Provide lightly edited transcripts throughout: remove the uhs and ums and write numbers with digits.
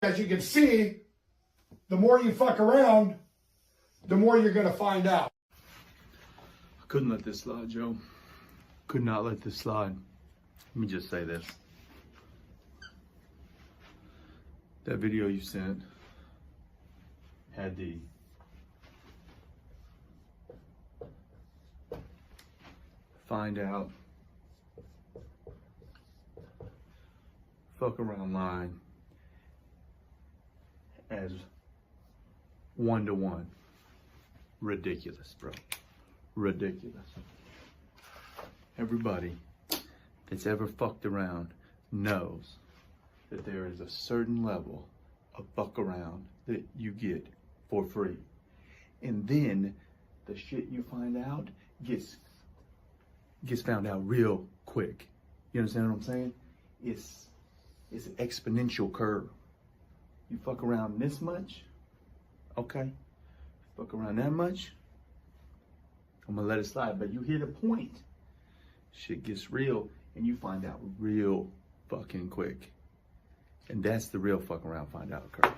As you can see, the more you fuck around, the more you're going to find out. I couldn't let this slide, Joe. Could not let this slide. Let me just say this. That video you sent had the find out, fuck around line as 1-to-1. Ridiculous, bro. Ridiculous. Everybody that's ever fucked around knows that there is a certain level of fuck around that you get for free. And then the shit you find out gets found out real quick. You understand what I'm saying? It's an exponential curve. You fuck around this much, okay? Fuck around that much, I'm gonna let it slide. But you hit a point, shit gets real, and you find out real fucking quick. And that's the real fuck around, find out curve.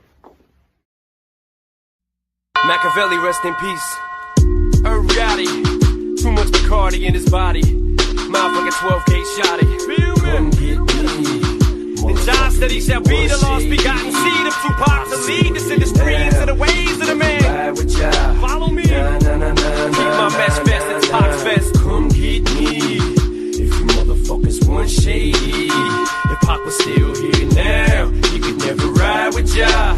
Machiavelli, rest in peace. Gotti, too much Bacardi in his body. Motherfucker 12K shotty. Come get me. And John said he shall be the lost begotten seed of Tupac to lead this industry into the ways of the man. Follow me. Keep my best vest, it's Pac's fest. Come get me. If you motherfuckers want shady, if Pac was still here now, he could never ride with ya.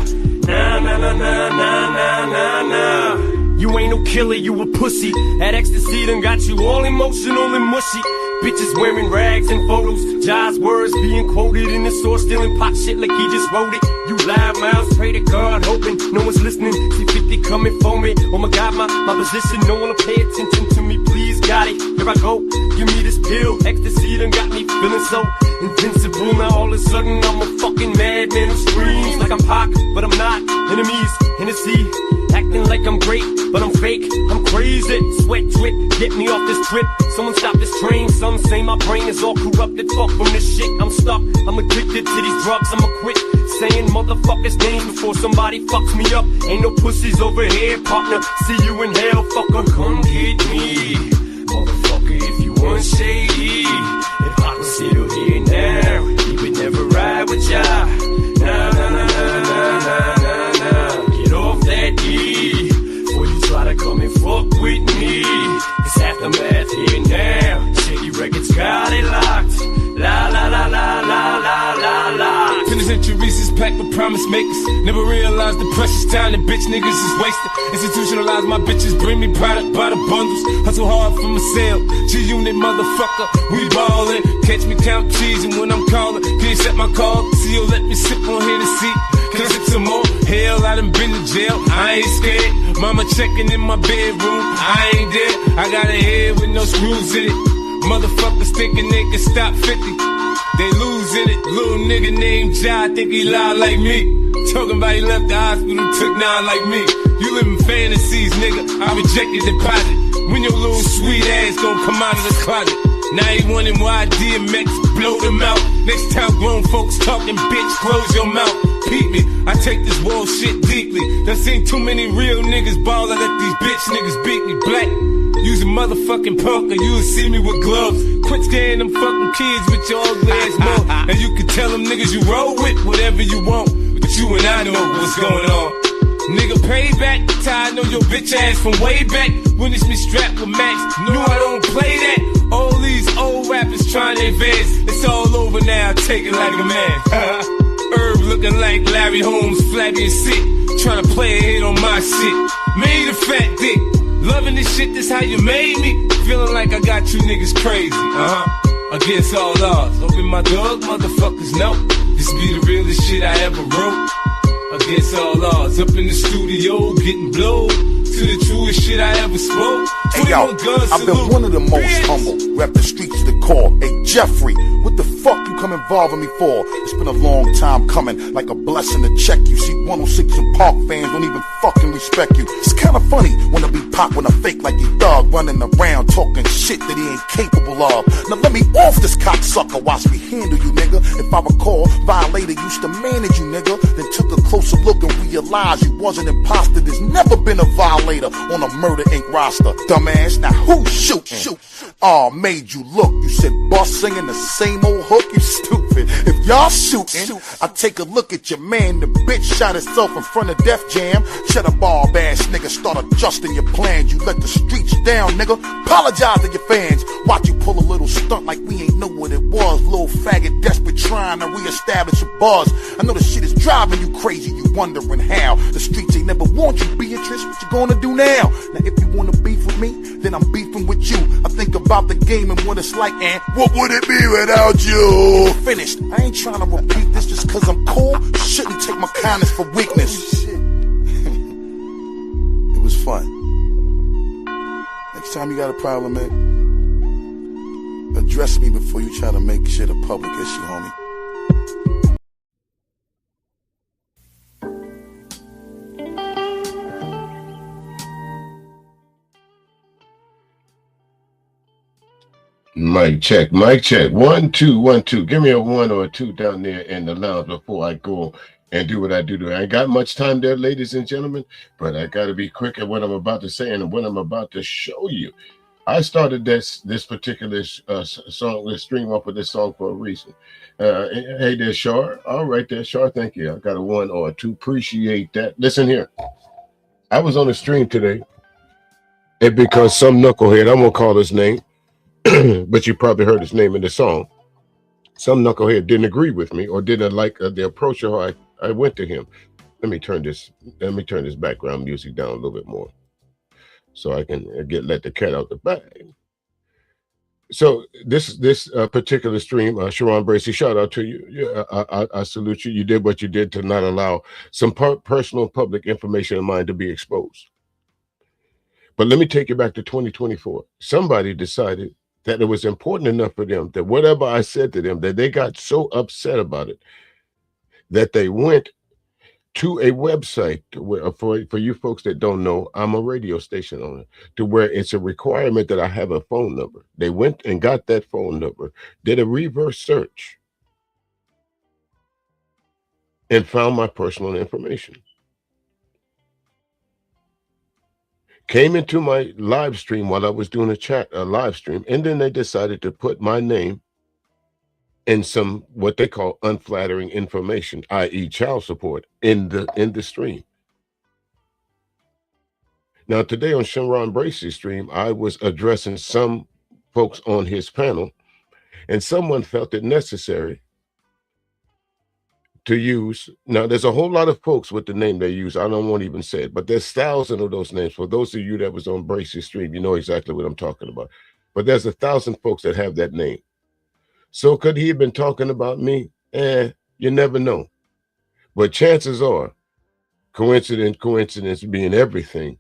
Nah, nah, nah, nah, nah, nah, nah, nah. You ain't no killer, you a pussy. That ecstasy done got you all emotional and mushy. Bitches wearing rags and photos, Ja's words being quoted in the source, stealing pot shit like he just wrote it. You loud mouths, pray to God, hoping no one's listening. See 50 coming for me. Oh my God, my position, no one will pay attention to me. Please, God it, here I go. Give me this pill, ecstasy done got me feeling so invincible. Now all of a sudden I'm a fucking madman who screams like I'm Pac, but I'm not. Enemies in the sea, acting like I'm great, but I'm fake. I'm crazy. Sweat drip, get me off this trip. Someone stop this train. Some say my brain is all corrupted. Fuck from this shit. I'm stuck. I'm addicted to these drugs. I'ma quit saying motherfuckers' names before somebody fucks me up. Ain't no pussies over here, partner. See you in hell, fucker. Come get me, motherfucker. If you want shady, if I was still here now, he would never ride with ya. Nah, nah, nah, nah, nah, nah, nah, nah. Get off that E before you try to come and fuck with me. It's aftermath here now. Shady Records got it locked. La la la la la la la la. Penitentiaries is packed with promise makers. Never realized the precious time that bitch niggas is wasted. Institutionalized my bitches, bring me product by the bundles. Hustle hard from a sale. G-Unit motherfucker, we ballin'. Catch me count cheese and when I'm callin', can you set my call? See you let me sip on Hennessy. Can I sip some more? Hell, I done been to jail. I ain't scared. Mama checking in my bedroom. I ain't there. I got a head with no screws in it. Motherfuckers thinking they can stop 50. They losing it. Little nigga named Ja, think he loud like me. Talking about he left the hospital, took 9 like me. You live in fantasies, nigga. I reject your deposit. When your little sweet ass gon' come out of the closet. Now he wondering why DMX blow them out. Next time grown folks talking, bitch, close your mouth. Peep me, I take this world shit deeply. Done seen too many real niggas ball. I let these bitch niggas beat me black. Use a motherfucking punk or you'll see me with gloves. Quit scaring them fucking kids with your ugly ass mouth. And you can tell them niggas you roll with whatever you want. But you and I know what's going on. Nigga, payback, I know your bitch ass from way back. Witness me strapped with Max, knew I don't play that. All these old rappers trying to advance. It's all over now, take it like a man. Herb looking like Larry Holmes, flabby and sick. Trying to play a hit on my shit. Made a fat dick. Loving this shit, this how you made me. Feeling like I got you niggas crazy, against all odds. Open my dog, motherfuckers know. This be the realest shit I ever wrote. Against all odds, up in the studio, getting blowed. To the truest shit I ever spoke. Hey yo, I've been one of the most humble. Rep the streets to the core. Hey Jeffrey, what the fuck you come involving me for? It's been a long time coming, like a blessing to check you. See 106 and Park fans don't even fucking respect you. It's kinda funny when I be popping a fake like he thug, running around talking shit that he ain't capable of. Now let me off this cocksucker, watch me handle you, nigga. If I recall, Violator used to manage you, nigga. Then took a closer look and realized you was an imposter. There's never been a violator on a Murder Inc. roster. Dumbass, now who's shooting? Oh, made you look. You said boss singing the same old hook, you stupid. If y'all shooting, I take a look at your man. The bitch shot herself in front of Def Jam. Shut up, bald ass nigga, start adjusting your plans. You let the streets down, nigga. Apologize to your fans. Watch you pull a little stunt like we ain't know what it was. Little faggot desperate trying to reestablish a buzz. I know the shit is driving you crazy. You wondering how the streets ain't never want you, Beatrice. What you gonna do now? Now if you wanna beef with me, then I'm beefing with you. I think about the game and what it's like, and what would it be without you? Finished. I ain't trying to repeat this just cause I'm cool. Shouldn't take my kindness for weakness. It was fun. Next time you got a problem, man, address me before you try to make shit a public issue, homie. Mic check, mic check. 1 2 1 2. Give me a 1 or a 2 down there in the lounge before I go and do what I do. I ain't got much time there, ladies and gentlemen, but I got to be quick at what I'm about to say and what I'm about to show you. I started this particular song, this stream off of this song for a reason. Hey there, Shar. All right there, Shar. Thank you. I got a 1 or a 2. Appreciate that. Listen here. I was on the stream today, and because some knucklehead, I won't call his name, but you probably heard his name in the song. Some knucklehead didn't agree with me or didn't like the approach of how I went to him. Let me turn this background music down a little bit more so I can let the cat out the bag. So this particular stream, Sharon Bracey, shout out to you. Yeah, I salute you. You did what you did to not allow some personal public information of mine to be exposed. But let me take you back to 2024. Somebody decided that it was important enough for them that whatever I said to them, that they got so upset about it that they went to a website where, for you folks that don't know, I'm a radio station owner, to where it's a requirement that I have a phone number. They went and got that phone number, did a reverse search, and found my personal information. Came into my live stream while I was doing a live stream, and then they decided to put my name in some what they call unflattering information, i.e. child support, in the stream. Now today on Sharon Bracey's stream, I was addressing some folks on his panel, and someone felt it necessary to use. Now there's a whole lot of folks with the name they use. I don't want to even say it, but there's thousands of those names. For those of you that was on Bracey's stream, you know exactly what I'm talking about. But there's 1,000 folks that have that name. So could he have been talking about me? You never know. But chances are, coincidence being everything,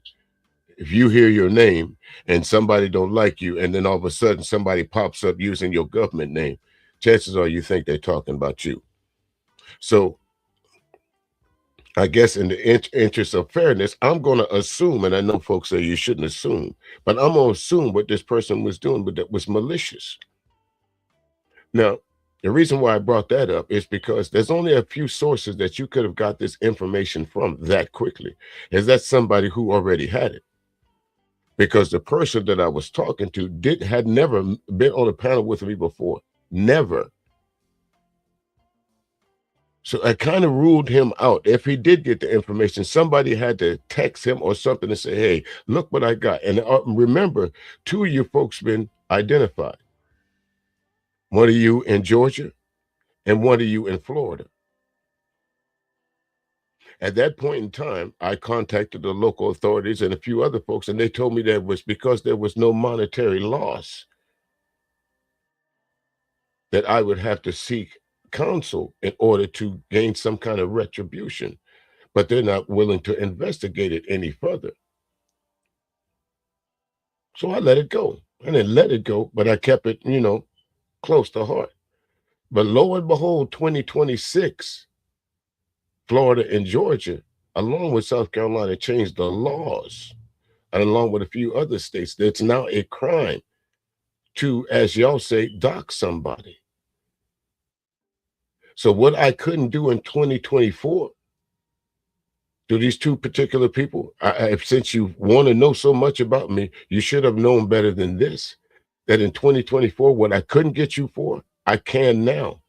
if you hear your name and somebody don't like you, and then all of a sudden somebody pops up using your government name, chances are you think they're talking about you. So I guess in the interest of fairness, I'm going to assume, and I know folks say you shouldn't assume, but I'm going to assume what this person was doing, but that was malicious. Now, the reason why I brought that up is because there's only a few sources that you could have got this information from that quickly. Is that somebody who already had it? Because the person that I was talking to had never been on a panel with me before. Never. So I kind of ruled him out. If he did get the information, somebody had to text him or something and say, hey, look what I got. And remember, 2 of you folks been identified. One of you in Georgia and one of you in Florida. At that point in time, I contacted the local authorities and a few other folks, and they told me that it was because there was no monetary loss that I would have to seek counsel in order to gain some kind of retribution, but they're not willing to investigate it any further. So I let it go. I didn't let it go, but I kept it, close to heart. But lo and behold, 2026, Florida and Georgia, along with South Carolina, changed the laws, and along with a few other states, that's now a crime to, as y'all say, dox somebody. So what I couldn't do in 2024 to these two particular people, since you want to know so much about me, you should have known better than this, that in 2024, what I couldn't get you for, I can now.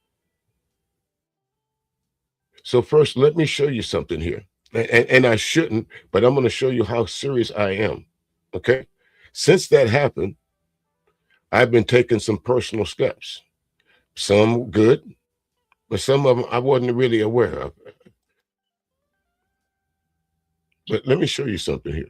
So first, let me show you something here. And I shouldn't, but I'm going to show you how serious I am. Okay? Since that happened, I've been taking some personal steps. Some good, but some of them I wasn't really aware of. But let me show you something here.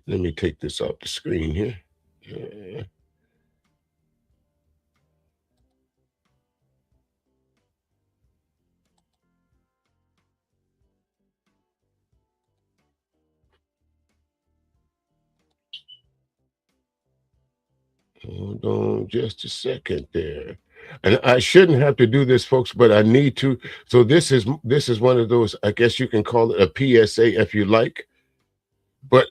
Let me take this off the screen here. Hold on just a second there. And I shouldn't have to do this, folks, but I need to. So this is one of those, I guess you can call it a PSA if you like. But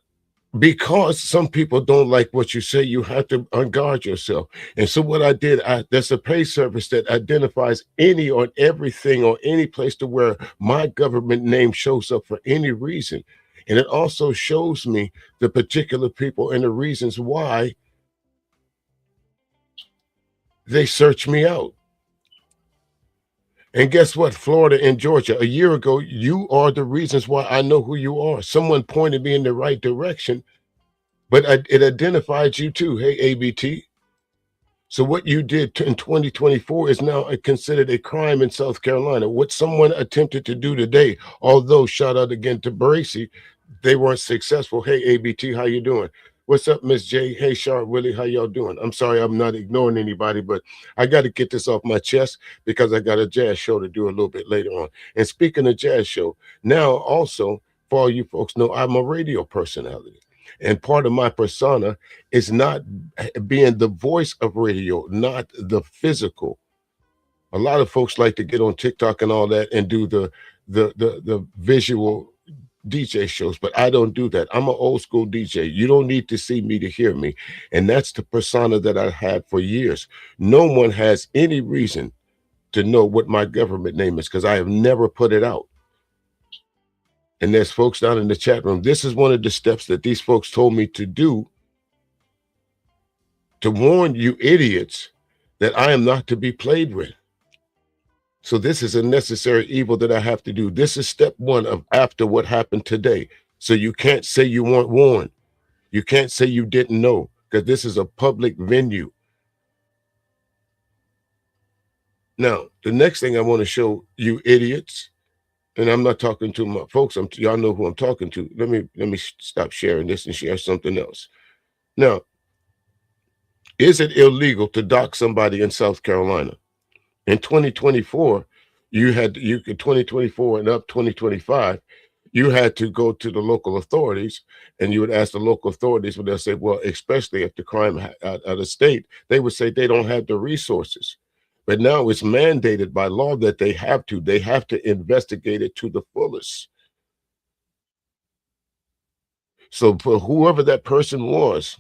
because some people don't like what you say, you have to unguard yourself. And so what I did, there's a pay service that identifies any or everything or any place to where my government name shows up for any reason. And it also shows me the particular people and the reasons why they search me out. And guess what? Florida and Georgia, a year ago, you are the reasons why I know who you are. Someone pointed me in the right direction, but it identified you too. Hey, ABT. So what you did in 2024 is now considered a crime in South Carolina. What someone attempted to do today, although shout out again to Bracy, they weren't successful. Hey, ABT, how you doing? What's up, Miss J? Hey, Sharp Willie, how y'all doing? I'm sorry I'm not ignoring anybody, but I got to get this off my chest because I got a jazz show to do a little bit later on. And speaking of jazz show, now also, for all you folks know, I'm a radio personality. And part of my persona is not being the voice of radio, not the physical. A lot of folks like to get on TikTok and all that and do the visual DJ shows, but I don't do that. I'm an old school DJ. You don't need to see me to hear me. And that's the persona that I had for years. No one has any reason to know what my government name is because I have never put it out. And there's folks down in the chat room. This is one of the steps that these folks told me to do to warn you idiots that I am not to be played with. So this is a necessary evil that I have to do. This is step one of after what happened today. So you can't say you weren't warned. You can't say you didn't know because this is a public venue. Now, the next thing I want to show you idiots, and I'm not talking to my folks, y'all know who I'm talking to. Let me stop sharing this and share something else. Now, is it illegal to dox somebody in South Carolina? In 2024, you could 2024 and up 2025, you had to go to the local authorities and you would ask the local authorities, but they'll say, well, especially if the crime out of state, they would say they don't have the resources. But now it's mandated by law that they have to investigate it to the fullest. So for whoever that person was,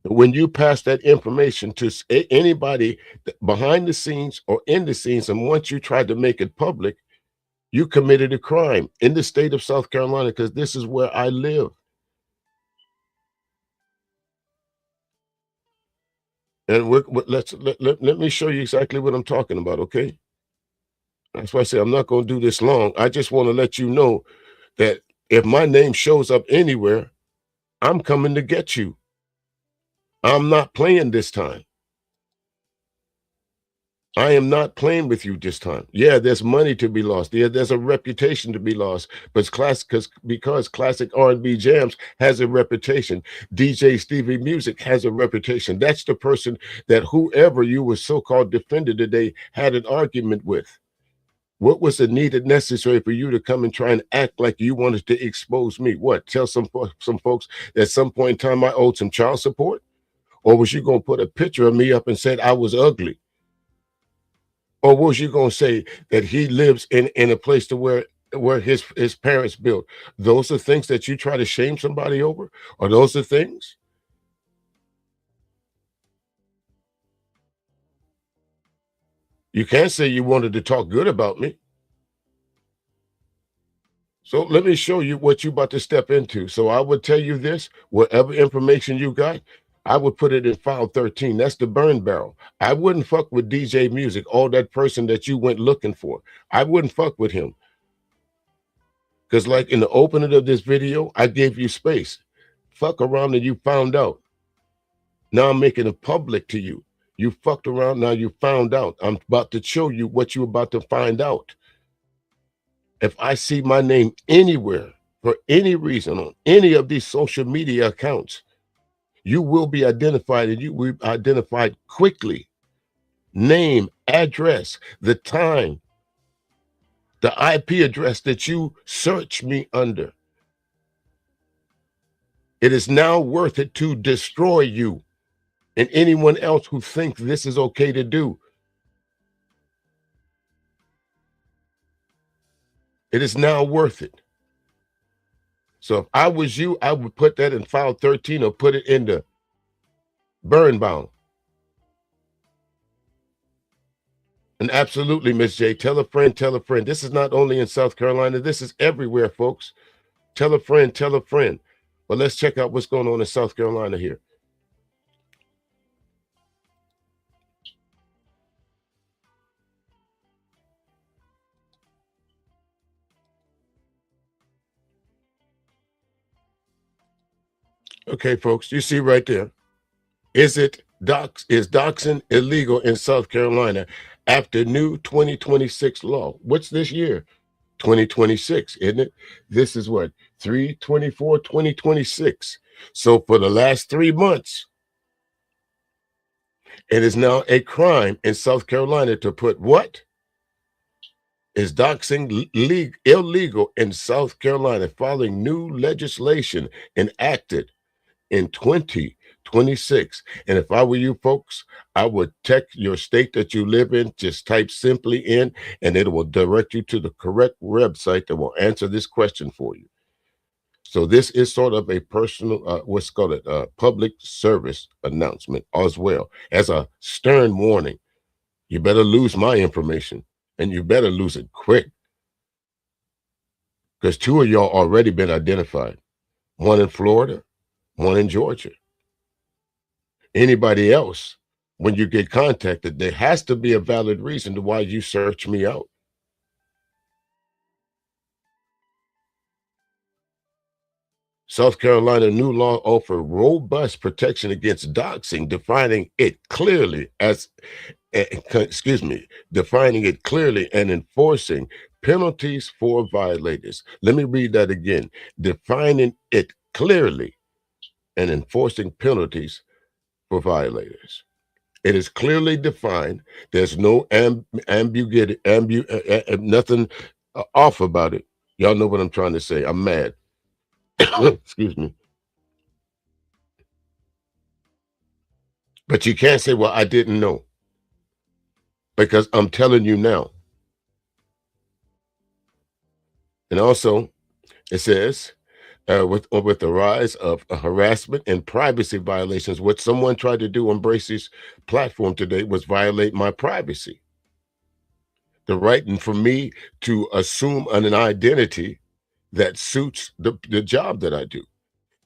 when you pass that information to anybody behind the scenes or in the scenes, and once you tried to make it public, you committed a crime in the state of South Carolina because this is where I live. And let me show you exactly what I'm talking about, okay? That's why I say I'm not going to do this long. I just want to let you know that if my name shows up anywhere, I'm coming to get you. I'm not playing this time. I am not playing with you this time. Yeah, there's money to be lost. Yeah, there's a reputation to be lost. But because classic R&B jams has a reputation, DJ Stevie Music has a reputation. That's the person that whoever you were so-called defender today had an argument with. What was the needed necessary for you to come and try and act like you wanted to expose me? What? Tell some folks at some point in time I owed some child support? Or was you going to put a picture of me up and said I was ugly? Or was you going to say that he lives in a place to where his parents built? Those are things that you try to shame somebody over? Or those are things? You can't say you wanted to talk good about me. So let me show you what you're about to step into. So I would tell you this, whatever information you got, I would put it in file 13. That's the burn barrel. I wouldn't fuck with DJ Music, or that person that you went looking for. I wouldn't fuck with him. Because like in the opening of this video, I gave you space. Fuck around and you found out. Now I'm making it public to you. You fucked around, now you found out. I'm about to show you what you're about to find out. If I see my name anywhere for any reason on any of these social media accounts, you will be identified, and you will be identified quickly. Name, address, the time, the IP address that you search me under. It is now worth it to destroy you and anyone else who thinks this is okay to do. It is now worth it. So if I was you, I would put that in file 13 or put it in the burn bound. And absolutely, Miss J, tell a friend, tell a friend. This is not only in South Carolina, this is everywhere, folks. Tell a friend, tell a friend. But let's check out what's going on in South Carolina here. Okay, folks, you see right there. Is doxing illegal in South Carolina after new 2026 law? What's this year? 2026, isn't it? This is what? 3/24/2026. So for the last 3 months, it is now a crime in South Carolina to put what? Is doxing illegal in South Carolina following new legislation enacted in 2026. And if I were you folks, I would text your state that you live in, just type simply in, and it will direct you to the correct website that will answer this question for you. So this is sort of a personal, what's called a public service announcement as well as a stern warning. You better lose my information, and you better lose it quick, because 2 of y'all already been identified. One in Florida, one in Georgia. Anybody else, when you get contacted, there has to be a valid reason to why you search me out. South Carolina new law offers robust protection against doxing, defining it clearly and enforcing penalties for violators. Let me read that again. Defining it clearly and enforcing penalties for violators. It is clearly defined. There's no ambiguity, nothing off about it. Y'all know what I'm trying to say. I'm mad. Excuse me. But you can't say, well, I didn't know. Because I'm telling you now. And also, it says, with the rise of harassment and privacy violations, what someone tried to do on Bracey's platform today was violate my privacy. The right for me to assume an identity that suits the job that I do.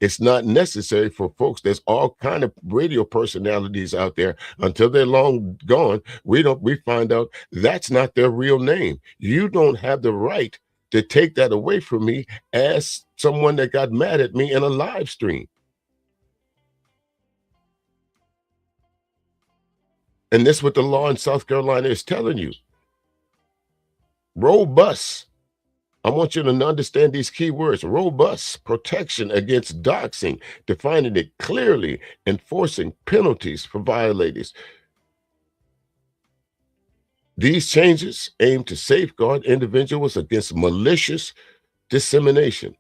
It's not necessary for folks. There's all kind of radio personalities out there. Until they're long gone, we find out that's not their real name. You don't have the right to take that away from me as someone that got mad at me in a live stream. And this is what the law in South Carolina is telling you. Robust. I want you to understand these key words. Robust protection against doxing, defining it clearly, enforcing penalties for violators. These changes aim to safeguard individuals against malicious dissemination.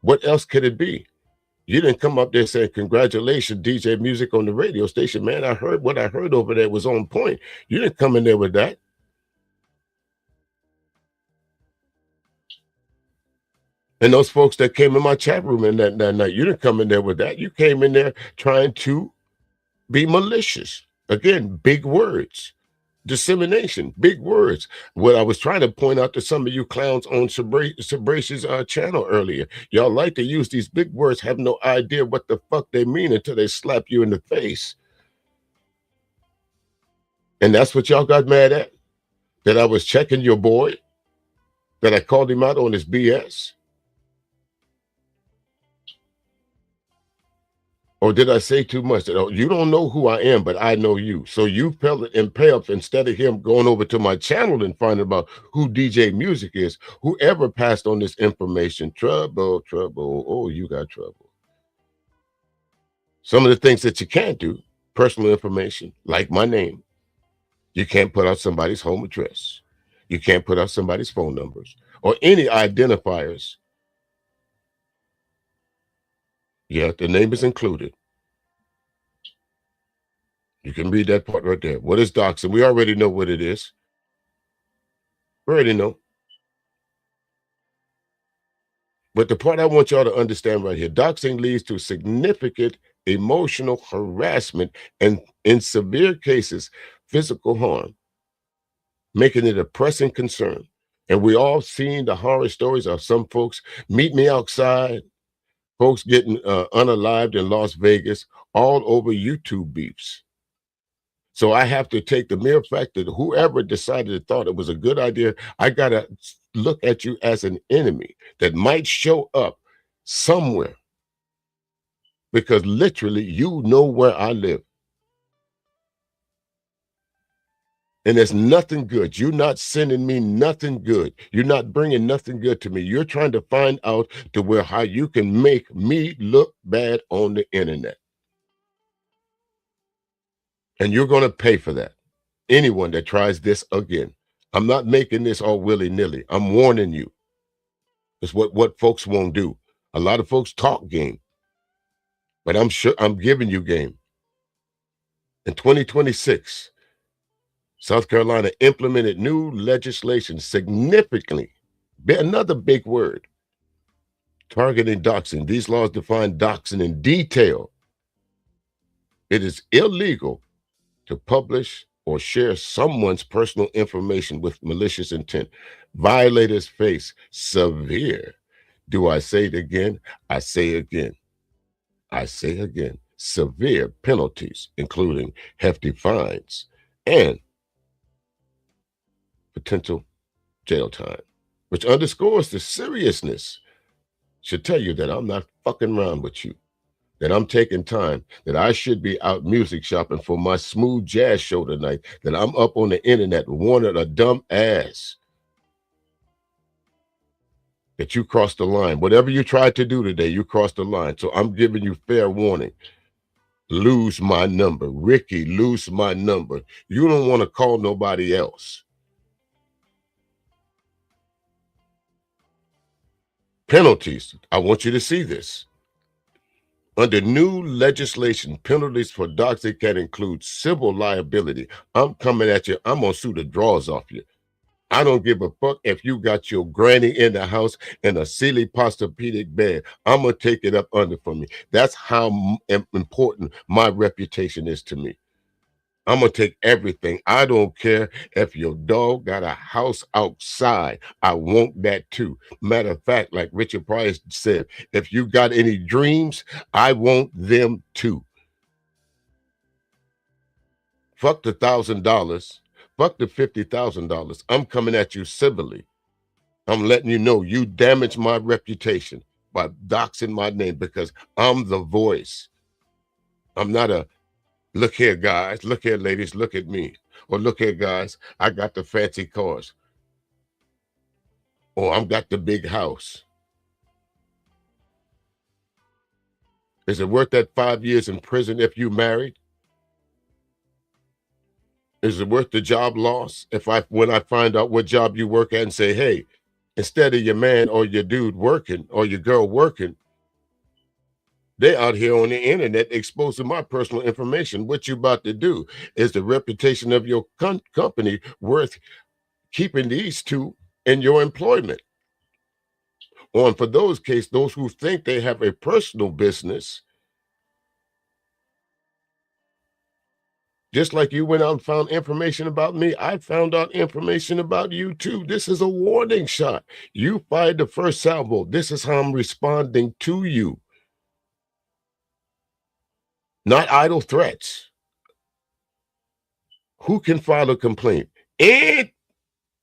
What else could it be? You didn't come up there saying, congratulations, DJ Music on the radio station. Man, I heard what I heard over there was on point. You didn't come in there with that. And those folks that came in my chat room in that night, you didn't come in there with that. You came in there trying to be malicious. Again, big words. Dissemination, big words. What I was trying to point out to some of you clowns on Sabrace's channel earlier, y'all like to use these big words, have no idea what the fuck they mean until they slap you in the face. And that's what y'all got mad at? That I was checking your boy? That I called him out on his BS? Or did I say too much? Oh, you don't know who I am, but I know you. So you felt impelled, instead of him going over to my channel and finding about who DJ Music is, whoever passed on this information, trouble, trouble. Oh, you got trouble. Some of the things that you can't do, personal information, like my name. You can't put out somebody's home address. You can't put out somebody's phone numbers or any identifiers. Yeah, the name is included. You can read that part right there. What is doxing? We already know what it is. We already know. But the part I want y'all to understand right here, doxing leads to significant emotional harassment and, in severe cases, physical harm, making it a pressing concern. And we all seen the horror stories of some folks, meet me outside, folks getting unalived in Las Vegas, all over YouTube beefs. So I have to take the mere fact that whoever decided thought it was a good idea, I got to look at you as an enemy that might show up somewhere. Because literally, you know where I live. And there's nothing good. You're not sending me nothing good. You're not bringing nothing good to me. You're trying to find out to where how you can make me look bad on the internet. And you're going to pay for that. Anyone that tries this again. I'm not making this all willy-nilly. I'm warning you. It's what folks won't do. A lot of folks talk game. But I'm sure I'm giving you game. In 2026, South Carolina implemented new legislation significantly, another big word, targeting doxing. These laws define doxing in detail. It is illegal to publish or share someone's personal information with malicious intent. Violators face severe, do I say it again? I say again. I say again, severe penalties, including hefty fines and potential jail time, which underscores the seriousness. Should tell you that I'm not fucking around with you, that I'm taking time, that I should be out music shopping for my smooth jazz show tonight, that I'm up on the internet warning a dumb ass that you crossed the line. Whatever you tried to do today, you crossed the line. So I'm giving you fair warning. Lose my number. Ricky, lose my number. You don't want to call nobody else. Penalties. I want you to see this. Under new legislation, penalties for doxing can include civil liability. I'm coming at you. I'm going to sue the drawers off you. I don't give a fuck if you got your granny in the house in a silly posturpedic bed. I'm going to take it up under from you. That's how important my reputation is to me. I'm going to take everything. I don't care if your dog got a house outside. I want that too. Matter of fact, like Richard Pryor said, if you got any dreams, I want them too. Fuck the $1,000. Fuck the $50,000. I'm coming at you civilly. I'm letting you know you damaged my reputation by doxing my name because I'm the voice. I'm not a Look here, guys. Look here, ladies. Look at me. Or look here, guys. I got the fancy cars. Or I've got the big house. Is it worth that 5 years in prison if you married? Is it worth the job loss when I find out what job you work at and say, hey, instead of your man or your dude working or your girl working, they out here on the internet exposing my personal information. What you about to do? Is the reputation of your company worth keeping these two in your employment? Or for those who think they have a personal business, just like you went out and found information about me, I found out information about you too. This is a warning shot. You fired the first salvo. This is how I'm responding to you. Not idle threats. Who can file a complaint? Any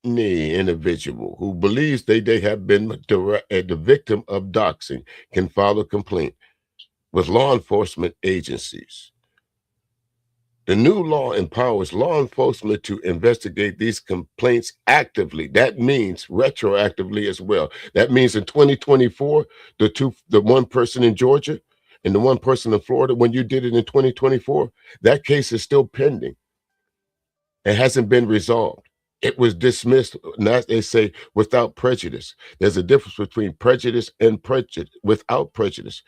individual who believes they have been the victim of doxing can file a complaint with law enforcement agencies. The new law empowers law enforcement to investigate these complaints actively. That means retroactively as well. That means in 2024, the one person in Georgia and the one person in Florida, when you did it in 2024, that case is still pending. It hasn't been resolved. It was dismissed, not they say without prejudice. There's a difference between prejudice and without prejudice.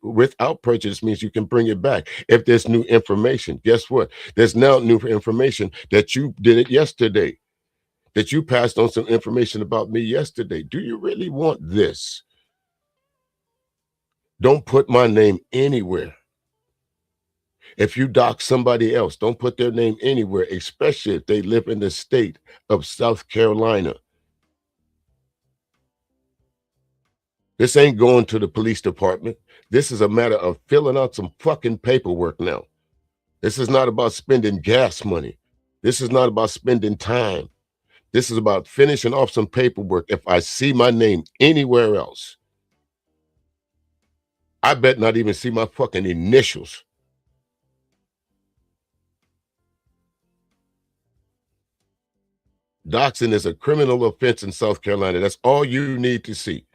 Without prejudice means you can bring it back. If there's new information, guess what? There's now new information that you did it yesterday, that you passed on some information about me yesterday. Do you really want this? Don't put my name anywhere. If you dox somebody else, don't put their name anywhere, especially if they live in the state of South Carolina. This ain't going to the police department. This is a matter of filling out some fucking paperwork now. This is not about spending gas money. This is not about spending time. This is about finishing off some paperwork. If I see my name anywhere else, I bet not even see my fucking initials. Doxing is a criminal offense in South Carolina. That's all you need to see.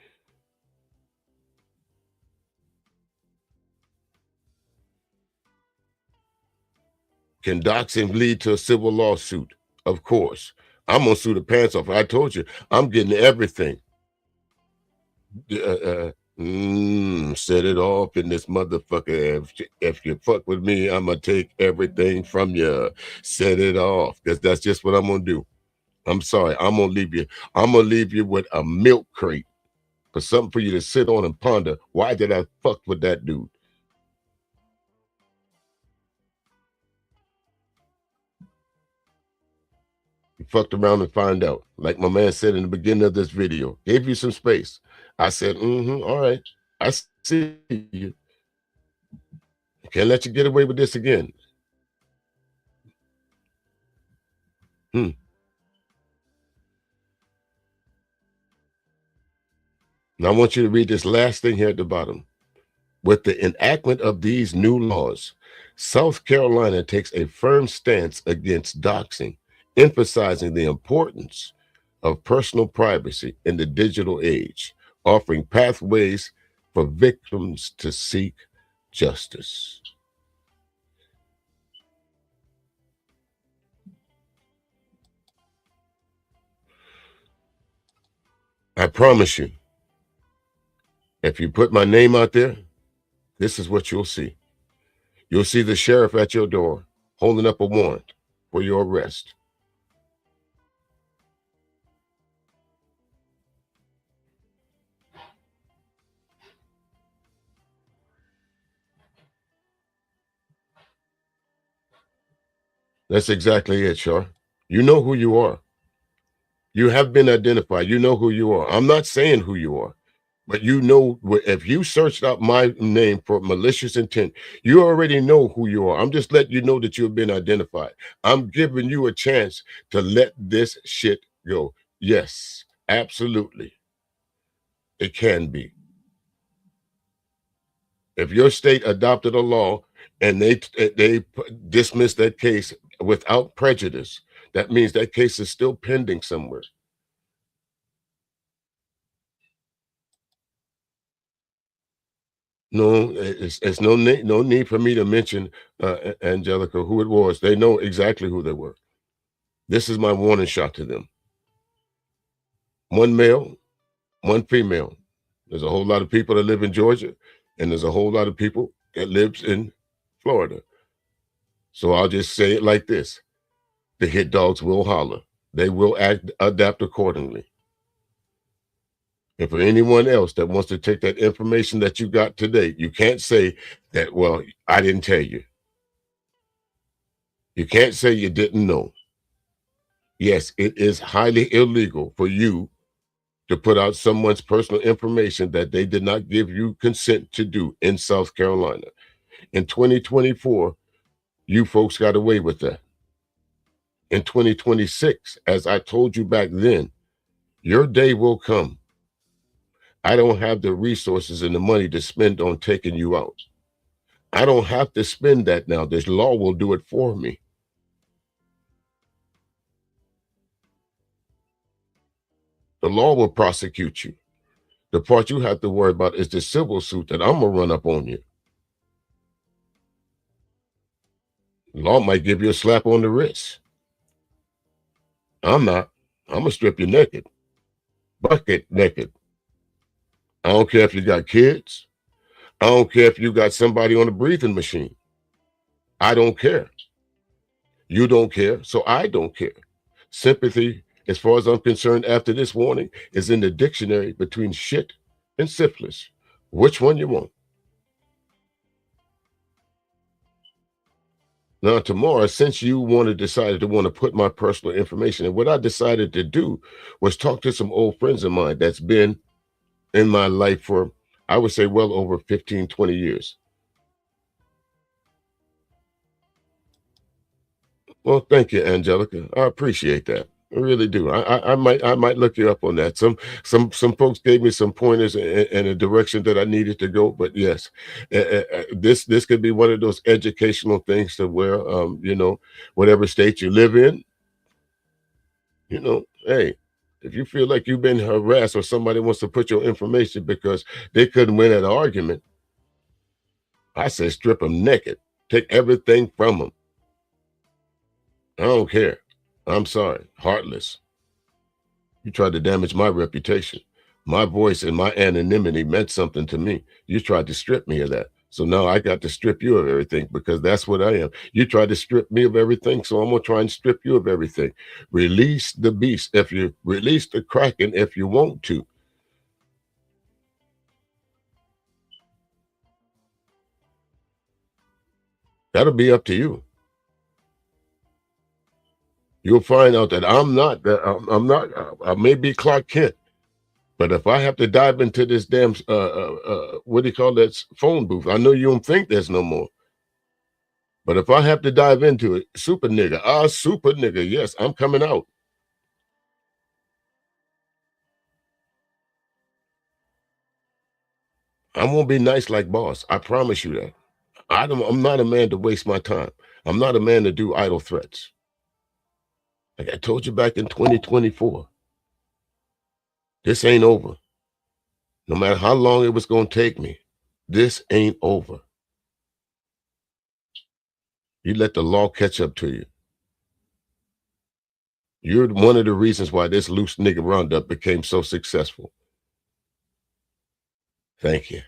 Can doxing lead to a civil lawsuit? Of course. I'm going to sue the pants off. I told you, I'm getting everything. Set it off in this motherfucker. If you fuck with me, I'm going to take everything from you. Set it off. That's just what I'm going to do. I'm sorry. I'm going to leave you. I'm going to leave you with a milk crate for something for you to sit on and ponder. Why did I fuck with that dude? You fucked around and find out. Like my man said in the beginning of this video, gave you some space. I said, all right. I see you. Can't let you get away with this again. Now I want you to read this last thing here at the bottom. With the enactment of these new laws, South Carolina takes a firm stance against doxing, emphasizing the importance of personal privacy in the digital age, offering pathways for victims to seek justice. I promise you, if you put my name out there, this is what you'll see. You'll see the sheriff at your door holding up a warrant for your arrest. That's exactly it, Shar. You know who you are. You have been identified. You know who you are. I'm not saying who you are, but you know, if you searched out my name for malicious intent, you already know who you are. I'm just letting you know that you've been identified. I'm giving you a chance to let this shit go. Yes, absolutely. It can be. If your state adopted a law and they dismissed that case without prejudice. That means that case is still pending somewhere. No, it's no need for me to mention Angelica, who it was. They know exactly who they were. This is my warning shot to them. One male, one female. There's a whole lot of people that live in Georgia, and there's a whole lot of people that lives in Florida. So I'll just say it like this. The hit dogs will holler. They will adapt accordingly. And for anyone else that wants to take that information that you got today, you can't say that, well, I didn't tell you. You can't say you didn't know. Yes, it is highly illegal for you to put out someone's personal information that they did not give you consent to do in South Carolina. In 2024, you folks got away with that. In 2026, as I told you back then, your day will come. I don't have the resources and the money to spend on taking you out. I don't have to spend that now. This law will do it for me. The law will prosecute you. The part you have to worry about is the civil suit that I'm going to run up on you. The law might give you a slap on the wrist. I'm not. I'm going to strip you naked. Bucket naked. I don't care if you got kids. I don't care if you got somebody on a breathing machine. I don't care. You don't care, so I don't care. Sympathy, as far as I'm concerned, after this warning, is in the dictionary between shit and syphilis. Which one you want? Now, tomorrow, since you decided to want to put my personal information, and what I decided to do was talk to some old friends of mine that's been in my life for, I would say, well over 15, 20 years. Well, thank you, Angelica. I appreciate that. I really do. I might look you up on that. Some folks gave me some pointers and a direction that I needed to go. But yes, this could be one of those educational things to where you know, whatever state you live in, you know, hey, if you feel like you've been harassed or somebody wants to put your information because they couldn't win an argument, I say strip them naked, take everything from them. I don't care. I'm sorry, heartless. You tried to damage my reputation. My voice and my anonymity meant something to me. You tried to strip me of that. So now I got to strip you of everything because that's what I am. You tried to strip me of everything, so I'm going to try and strip you of everything. Release the beast if you release the Kraken if you want to. That'll be up to you. You'll find out that I'm not, I may be Clark Kent, but if I have to dive into this damn, what do you call that, phone booth, I know you don't think there's no more. But if I have to dive into it, super nigga, yes, I'm coming out. I won't be nice like boss. I promise you that. I'm not a man to waste my time. I'm not a man to do idle threats. Like I told you back in 2024, this ain't over. No matter how long it was going to take me, this ain't over. You let the law catch up to you. You're one of the reasons why this loose nigga roundup became so successful. Thank you.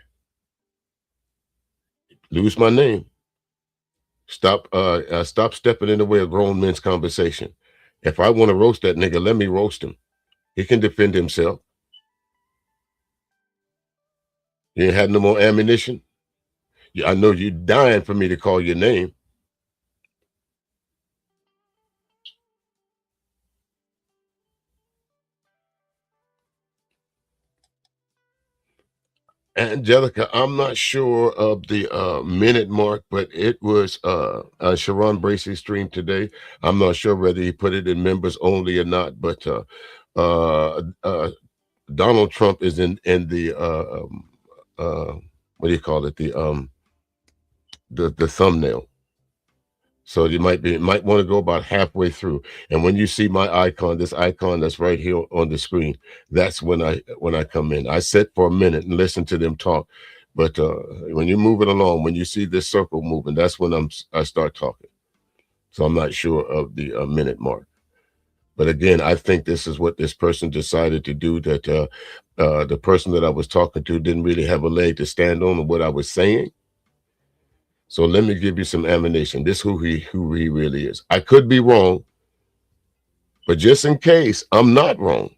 Lose my name. Stop stepping in the way of grown men's conversation. If I want to roast that nigga, let me roast him. He can defend himself. You ain't had no more ammunition. I know you're dying for me to call your name. Angelica, I'm not sure of the minute mark, but it was Sharon Bracey's stream today. I'm not sure whether he put it in members only or not, but Donald Trump is in the what do you call it? the thumbnail. So you might want to go about halfway through. And when you see my icon, this icon that's right here on the screen, that's when I come in. I sit for a minute and listen to them talk. But when you're moving along, when you see this circle moving, that's when I start talking. So I'm not sure of the minute mark. But again, I think this is what this person decided to do, that the person that I was talking to didn't really have a leg to stand on what I was saying. So let me give you some ammunition. This is who he really is. I could be wrong, but just in case I'm not wrong,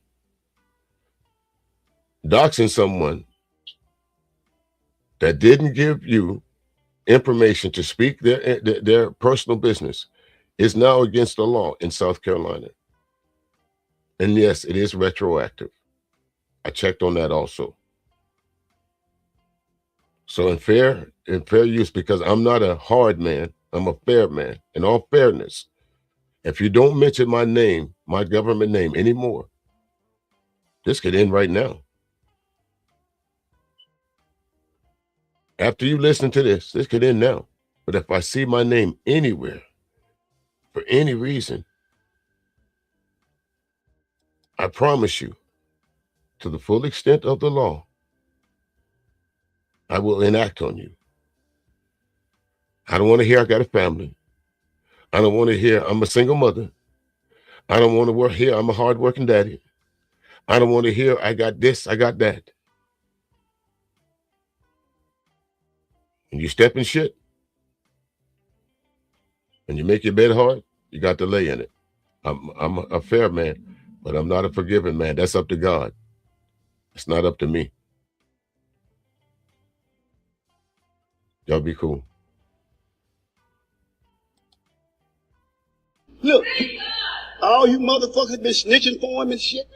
doxing someone that didn't give you information to speak their personal business is now against the law in South Carolina. And yes, it is retroactive. I checked on that also. So in fair use, because I'm not a hard man, I'm a fair man. In all fairness, if you don't mention my name, my government name anymore, this could end right now. After you listen to this could end now. But if I see my name anywhere, for any reason, I promise you, to the full extent of the law, I will enact on you. I don't want to hear I got a family. I don't want to hear I'm a single mother. I don't want to hear I'm a hardworking daddy. I don't want to hear I got this, I got that. And you step in shit, and you make your bed hard, you got to lay in it. I'm a fair man, but I'm not a forgiving man. That's up to God. It's not up to me. Y'all be cool. Look, all you motherfuckers been snitching for him and shit.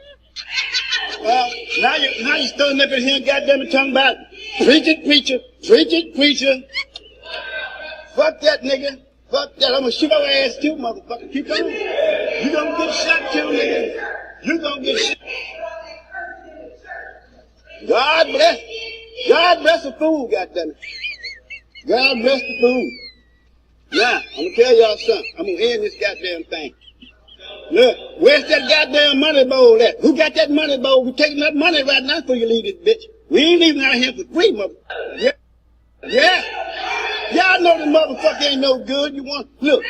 Now you standing up in here and goddamn it talking about preaching preacher. Fuck that nigga. Fuck that. I'm gonna shoot your ass too, motherfucker. Keep on. You gonna get shot too, nigga. You gonna get shot. God bless the fool, goddammit. God bless the fool. Now, I'm gonna tell y'all something. I'm gonna end this goddamn thing. Look, where's that goddamn money bowl at? Who got that money bowl? We're taking that money right now before you leave this bitch. We ain't leaving out here for free, motherfucker. Yeah. Y'all know the motherfucker ain't no good. You want, look,